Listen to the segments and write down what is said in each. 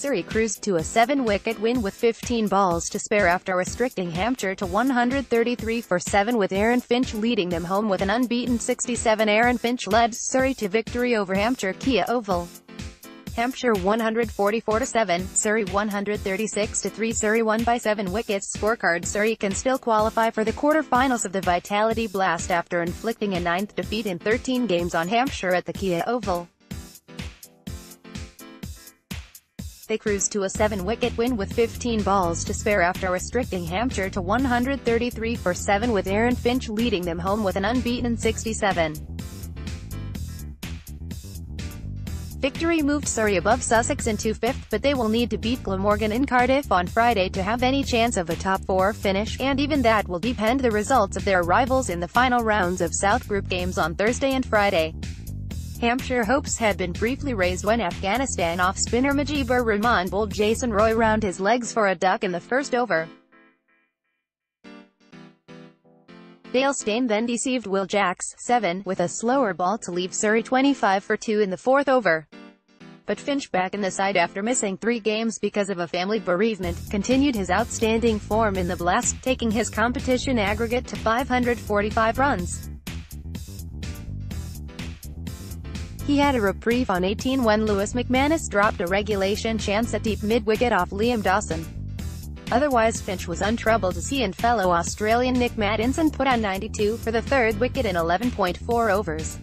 Surrey cruised to a 7-wicket win with 15 balls to spare after restricting Hampshire to 133 for 7, with Aaron Finch leading them home with an unbeaten 67. Aaron Finch led Surrey to victory over Hampshire Kia Oval. Hampshire 144-7, Surrey 136-3. Surrey won by 7 wickets. Scorecard: Surrey can still qualify for the quarter-finals of the Vitality Blast after inflicting a 9th defeat in 13 games on Hampshire at the Kia Oval. They cruised to a 7-wicket win with 15 balls to spare after restricting Hampshire to 133 for 7, with Aaron Finch leading them home with an unbeaten 67. Victory moved Surrey above Sussex into 5th, but they will need to beat Glamorgan in Cardiff on Friday to have any chance of a top 4 finish, and even that will depend the results of their rivals in the final rounds of South Group games on Thursday and Friday. Hampshire hopes had been briefly raised when Afghanistan off-spinner Mujibur Rahman bowled Jason Roy round his legs for a duck in the first over. Dale Steyn then deceived Will Jacks, 7, with a slower ball to leave Surrey 25 for 2 in the 4th over. But Finch, back in the side after missing 3 games because of a family bereavement, continued his outstanding form in the Blast, taking his competition aggregate to 545 runs. He had a reprieve on 18 when Lewis McManus dropped a regulation chance at deep mid-wicket off Liam Dawson. Otherwise Finch was untroubled as he and fellow Australian Nick Maddinson put on 92 for the 3rd wicket in 11.4 overs.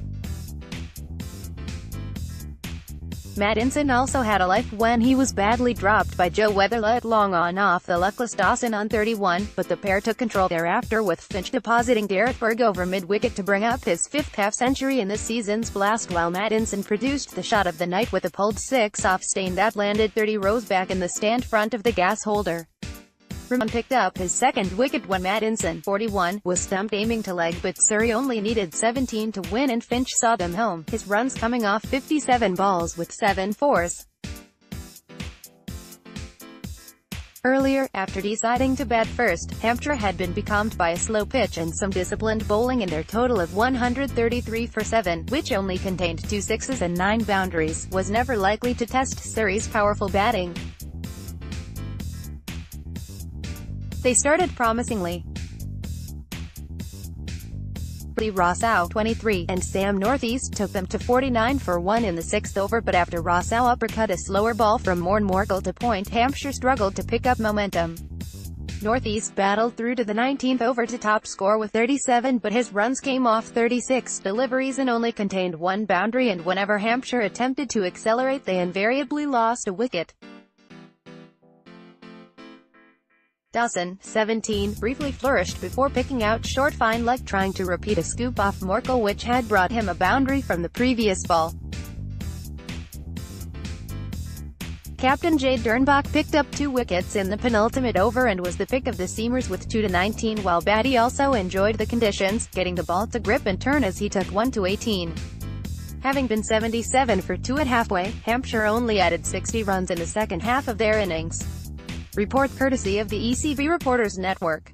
Maddinson also had a life when he was badly dropped by Joe Weatherlett long on off the luckless Dawson on 31, but the pair took control thereafter, with Finch depositing Derek over mid-wicket to bring up his 5th half-century in this season's Blast, while Maddinson produced the shot of the night with a pulled 6 off Steyn that landed 30 rows back in the stand front of the gas holder. Rahman picked up his 2nd wicket when Maddinson, 41, was stumped aiming to leg, but Surrey only needed 17 to win and Finch saw them home, his runs coming off 57 balls with 7 fours. Earlier, after deciding to bat first, Hampshire had been becalmed by a slow pitch and some disciplined bowling, and their total of 133 for 7, which only contained 2 sixes and 9 boundaries, was never likely to test Surrey's powerful batting. They started promisingly. Rossau, 23, and Sam Northeast took them to 49 for 1 in the 6th over, but after Rossau uppercut a slower ball from Morne Morkel to point, Hampshire struggled to pick up momentum. Northeast battled through to the 19th over to top score with 37, but his runs came off 36 deliveries and only contained 1 boundary, and whenever Hampshire attempted to accelerate they invariably lost a wicket. Dawson, 17, briefly flourished before picking out short fine leg, trying to repeat a scoop off Morkel which had brought him a boundary from the previous ball. Captain Jade Dernbach picked up 2 wickets in the penultimate over and was the pick of the seamers with 2-19, while Batty also enjoyed the conditions, getting the ball to grip and turn as he took 1-18. Having been 77 for 2 at halfway, Hampshire only added 60 runs in the second half of their innings. Report courtesy of the ECB Reporters Network.